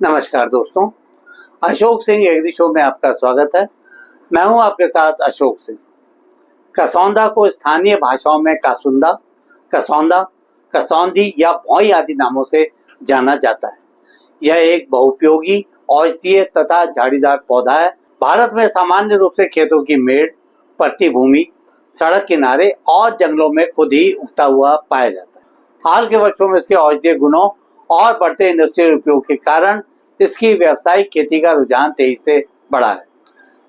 नमस्कार दोस्तों, Ashok Singh agree show में आपका स्वागत है। मैं हूं आपके साथ अशोक सिंह। कसौंधा को स्थानीय भाषाओं में कासुंदा, कसौंधा, कसौंधी या भौई आदि नामों से जाना जाता है। यह एक बहुउपयोगी औषधीय तथा झाड़ीदार पौधा है। भारत में सामान्य रूप से खेतों की मेड़, परती भूमि, सड़क किनारे और जंगलों में खुद ही उगता हुआ पाया जाता है। हाल के वर्षों में इसके औषधीय गुणों और बढ़ते इंडस्ट्रियल उपयोग के कारण इसकी व्यावसायिक खेती का रुझान तेजी से बढ़ा है।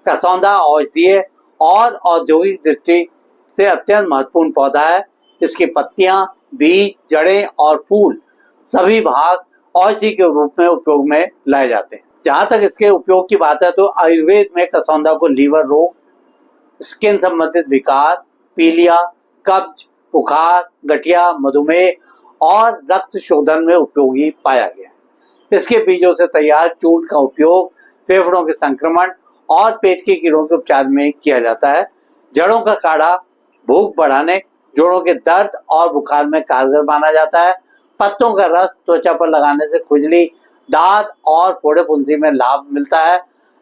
कसौंधा औषधीय और औद्योगिक दृष्टि से अत्यंत महत्वपूर्ण पौधा है। इसकी पत्तियां, बीज, जड़ें और फूल सभी भाग औषधि के रूप में उपयोग में लाए जाते हैं। जहां तक इसके उपयोग की बात है तो आयुर्वेद में कसौंधा को लीवर रोग, स्किन संबंधित विकार, पीलिया, कब्ज, बुखार, गठिया, मधुमेह और रक्त शोधन में उपयोगी पाया गया। इसके बीजों से तैयार चूर्ण का उपयोग फेफड़ों के संक्रमण और पेट के कीड़ों के उपचार में किया जाता है। जड़ों का काढ़ा भूख बढ़ाने, जोड़ों के दर्द और बुखार में कारगर माना जाता है। पत्तों का रस त्वचा पर लगाने से खुजली, दाद और फोड़े फुंसी में लाभ मिलता है।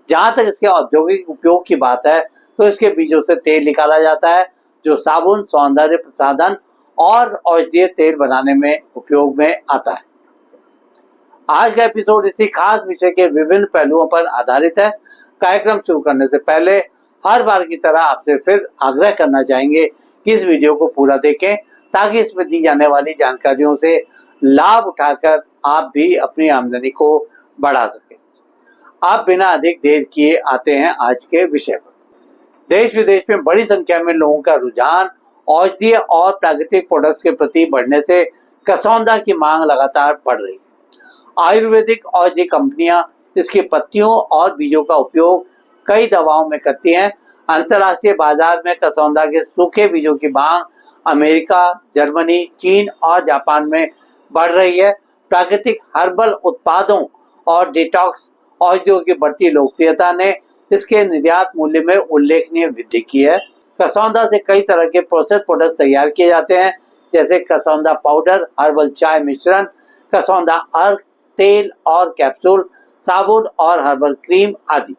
जहाँ तक इसके औद्योगिक उपयोग की बात है तो इसके बीजों से तेल निकाला जाता है जो साबुन, सौंदर्य प्रसाधन और औषधीय तेल बनाने में उपयोग में आता है। आज का एपिसोड इसी खास विषय के विभिन्न पहलुओं पर आधारित है। कार्यक्रम शुरू करने से पहले हर बार की तरह आपसे फिर आग्रह करना चाहेंगे कि इस वीडियो को पूरा देखें ताकि इसमें दी जाने वाली जानकारियों से लाभ उठाकर आप भी अपनी आमदनी को बढ़ा सकें। आप बिना अधिक देर किए आते हैं आज के विषय पर। देश विदेश में बड़ी संख्या में लोगों का रुझान औषधीय और प्राकृतिक प्रोडक्ट्स के प्रति बढ़ने से कसौंधा की मांग लगातार बढ़ रही है। आयुर्वेदिक औषधि कंपनियां इसकी पत्तियों और बीजों का उपयोग कई दवाओं में करती हैं। अंतर्राष्ट्रीय बाजार में कसौंधा के सूखे बीजों की मांग अमेरिका, जर्मनी, चीन और जापान में बढ़ रही है। प्राकृतिक हर्बल उत्पादों और डिटॉक्स औषधियों की बढ़ती लोकप्रियता ने इसके निर्यात मूल्य में उल्लेखनीय वृद्धि की है। कसौंधा से कई तरह के प्रोसेस प्रोडक्ट तैयार किए जाते हैं जैसे कसौंधा पाउडर, हर्बल चाय मिश्रण, कसौंधा अर्क, तेल और कैप्सूल, साबुन और हर्बल क्रीम आदि।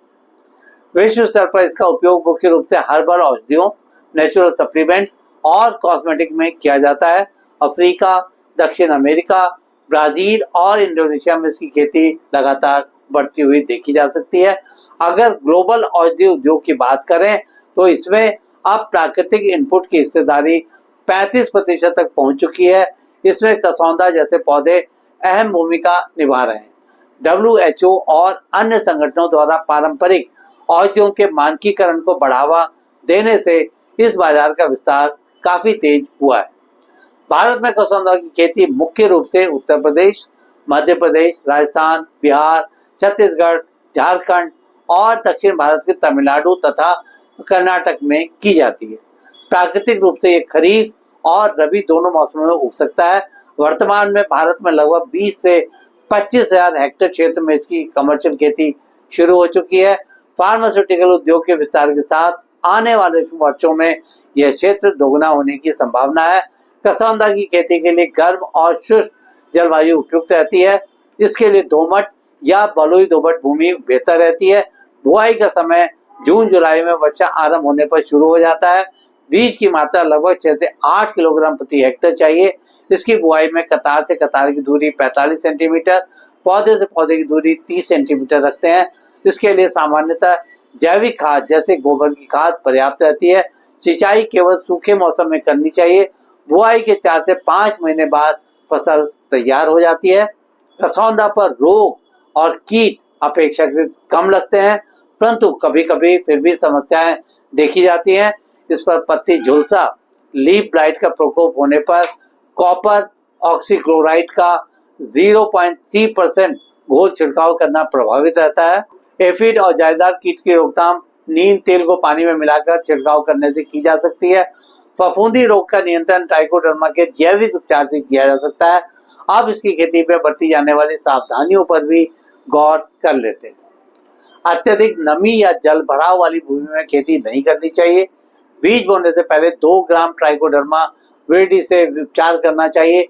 विश्व स्तर पर इसका उपयोग मुख्य रूप से हर्बल औषधियों, नेचुरल सप्लीमेंट और कॉस्मेटिक में किया जाता है। अफ्रीका, दक्षिण अमेरिका, ब्राजील और इंडोनेशिया में इसकी खेती लगातार बढ़ती हुई देखी जा सकती है। अगर ग्लोबल औषधि उद्योग की बात करें तो इसमें अब प्राकृतिक इनपुट की हिस्सेदारी 35% तक पहुंच चुकी है। इसमें कसौंधा जैसे पौधे अहम भूमिका निभा रहे हैं। WHO और अन्य संगठनों द्वारा पारंपरिक औषधियों के मानकीकरण को बढ़ावा देने से इस बाजार का विस्तार काफी तेज हुआ है। भारत में कसौंधा की खेती मुख्य रूप से उत्तर प्रदेश, मध्य प्रदेश, राजस्थान, बिहार, छत्तीसगढ़, झारखंड और दक्षिण भारत के तमिलनाडु तथा कर्नाटक में की जाती है। प्राकृतिक रूप से ये खरीफ और रबी दोनों मौसमों में उग सकता है। वर्तमान में भारत में लगभग 20 से 25,000 हेक्टेयर क्षेत्र में इसकी कमर्शियल खेती शुरू हो चुकी है। फार्मास्यूटिकल उद्योग के विस्तार के साथ आने वाले वर्षों में यह क्षेत्र दोगुना होने की संभावना है। कसौंधा की खेती के लिए गर्म और शुष्क जलवायु उपयुक्त रहती है। इसके लिए दोमट या बलुई दोमट भूमि बेहतर रहती है। बुआई का समय जून जुलाई में वर्षा आरंभ होने पर शुरू हो जाता है। बीज की मात्रा लगभग 6 से 8 किलोग्राम प्रति हेक्टेयर चाहिए। इसकी बुआई में कतार से कतार की दूरी 45 सेंटीमीटर, पौधे से पौधे की दूरी 30 सेंटीमीटर रखते हैं। इसके लिए सामान्यतः जैविक खाद जैसे गोबर की खाद पर्याप्त रहती है। सिंचाई केवल सूखे मौसम में करनी चाहिए। बुआई के 4 से 5 महीने बाद फसल तैयार हो जाती है। कसौंधा पर रोग और कीट अपेक्षाकृत कम लगते हैं, परंतु कभी कभी फिर भी समस्याएं देखी जाती हैं। इस पर पत्ती झुलसा, लीफ ब्लाइट का प्रकोप होने पर कॉपर ऑक्सीक्लोराइड का 0.3% घोल छिड़काव करना प्रभावित रहता है। एफिड और जायदार कीट की रोकथाम नीम तेल को पानी में मिलाकर छिड़काव करने से की जा सकती है। फफूंदी रोग का नियंत्रण ट्राइकोडर्मा के जैविक उपचार से किया जा सकता है। अब इसकी खेती में बरती जाने वाली सावधानियों पर भी गौर कर लेते हैं। अत्यधिक नमी या जल भराव वाली भूमि में खेती नहीं करनी चाहिए। बीज बोने से पहले 2 ग्राम ट्राइकोडर्मा विरिडी से उपचार करना चाहिए।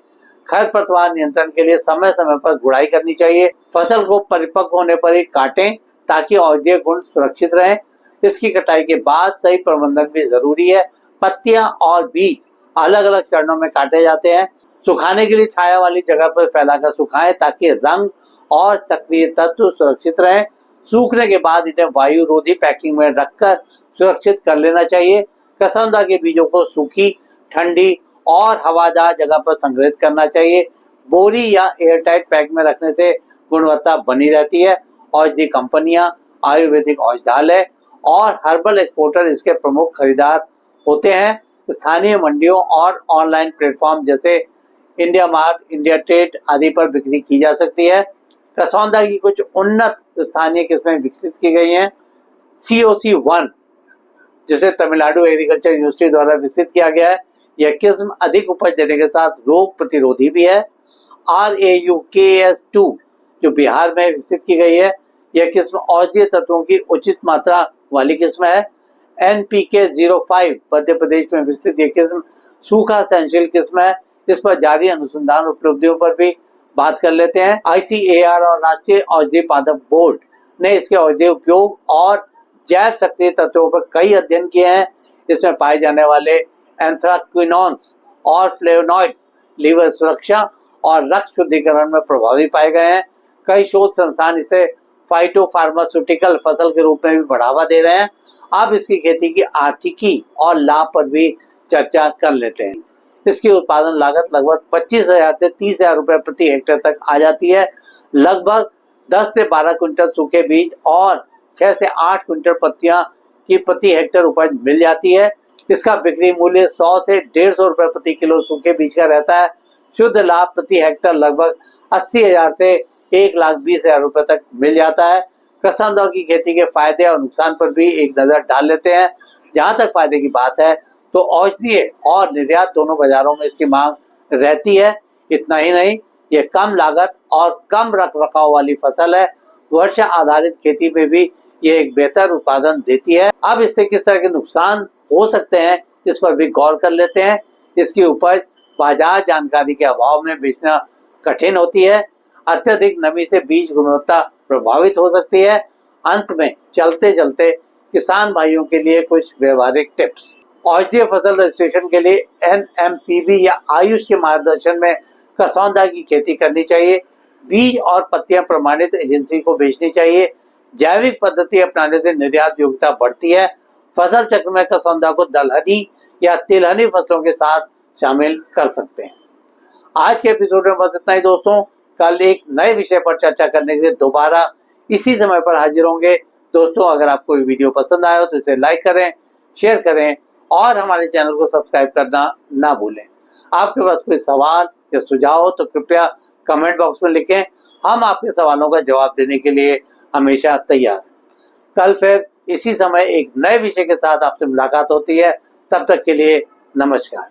खरपतवार नियंत्रण के लिए समय समय पर गुड़ाई करनी चाहिए। फसल को परिपक्व होने पर ही काटें ताकि औषधीय गुण सुरक्षित रहें। इसकी कटाई के बाद सही प्रबंधन भी जरूरी है। पत्तियां और बीज अलग अलग चरणों में काटे जाते हैं। सुखाने के लिए छाया वाली जगह पर फैलाकर सुखाएं ताकि रंग और सक्रिय तत्व सुरक्षित रहें। सूखने के बाद इन्हें वायु रोधी पैकिंग में रखकर सुरक्षित कर लेना चाहिए। कसौंधा के बीजों को सूखी, ठंडी और हवादार जगह पर संग्रहित करना चाहिए। बोरी या एयरटाइट पैक में रखने से गुणवत्ता बनी रहती है। औषधि कंपनियां, आयुर्वेदिक औषधालय और हर्बल एक्सपोर्टर इसके प्रमुख खरीदार होते हैं। स्थानीय मंडियों और ऑनलाइन प्लेटफॉर्म जैसे इंडिया मार्ट, इंडिया ट्रेड आदि पर बिक्री की जा सकती है। कसौंधा की कुछ उन्नत स्थानीय किस्में विकसित की गई हैं। COC 1 जिसे तमिलनाडु एग्रीकल्चर यूनिवर्सिटी द्वारा विकसित किया गया है, यह किस्म अधिक उपज देने के साथ रोग प्रतिरोधी भी है। RAUKS 2 जो बिहार में विकसित की गई है, यह किस्म औषधीय तत्वों की उचित मात्रा वाली किस्म है। NPK 05 मध्य प्रदेश में विकसित यह किस्म सूखा सहनशील किस्म है। इस पर जारी अनुसंधान उपलब्धियों पर भी बात कर लेते हैं। ICAR और राष्ट्रीय औषधि पादप बोर्ड ने इसके औषधीय उपयोग और जैव सक्रिय तत्वों पर कई अध्ययन किए हैं। इसमें पाए जाने वाले एंथ्राक्विनोन्स और फ्लेवोनॉइड्स लीवर सुरक्षा और रक्त शुद्धिकरण में प्रभावी पाए गए हैं। कई शोध संस्थान इसे फाइटोफार्मास्यूटिकल फसल के रूप में भी बढ़ावा दे रहे हैं। अब इसकी खेती की आर्थिकी और लाभ पर भी चर्चा कर लेते हैं। इसकी उत्पादन लागत लगभग 25,000 से 30,000 रुपए प्रति हेक्टेयर तक आ जाती है। लगभग 10 से 12 क्विंटल सूखे बीज और 6 से 8 क्विंटल पत्तियां की प्रति हेक्टेयर उपज मिल जाती है। इसका बिक्री मूल्य 100 से 150 रुपए प्रति किलो सूखे बीज का रहता है। शुद्ध लाभ प्रति हेक्टेयर लगभग 80,000 से 1,20,000 रुपए तक मिल जाता है। कसौंधा की खेती के फायदे और नुकसान पर भी एक नजर डाल लेते हैं। जहां तक फायदे की बात है तो औषधीय और निर्यात दोनों बाजारों में इसकी मांग रहती है। इतना ही नहीं, ये कम लागत और कम रख रखाव वाली फसल है। वर्षा आधारित खेती में भी ये एक बेहतर उत्पादन देती है। अब इससे किस तरह के नुकसान हो सकते हैं इस पर भी गौर कर लेते हैं। इसकी उपज बाजार जानकारी के अभाव में बेचना कठिन होती है। अत्यधिक नमी से बीज गुणवत्ता प्रभावित हो सकती है। अंत में चलते चलते किसान भाइयों के लिए कुछ व्यवहारिक टिप्स। औषधीय फसल रजिस्ट्रेशन के लिए NMPB या आयुष के मार्गदर्शन में कसौंधा की खेती करनी चाहिए। बीज और पत्तियां प्रमाणित एजेंसी को बेचनी चाहिए। जैविक पद्धति अपनाने से निर्यात योग्यता बढ़ती है। फसल चक्र में कसौंधा को दलहनी या तिलहनी फसलों के साथ शामिल कर सकते हैं। आज के एपिसोड में बस इतना ही दोस्तों। कल एक नए विषय पर चर्चा करने के लिए दोबारा इसी समय पर हाजिर होंगे। दोस्तों, अगर आपको ये वीडियो पसंद आया हो तो इसे लाइक करें, शेयर करें और हमारे चैनल को सब्सक्राइब करना ना भूलें। आपके पास कोई सवाल या सुझाव हो तो कृपया कमेंट बॉक्स में लिखें। हम आपके सवालों का जवाब देने के लिए हमेशा तैयार हैं। कल फिर इसी समय एक नए विषय के साथ आपसे मुलाकात होती है। तब तक के लिए नमस्कार।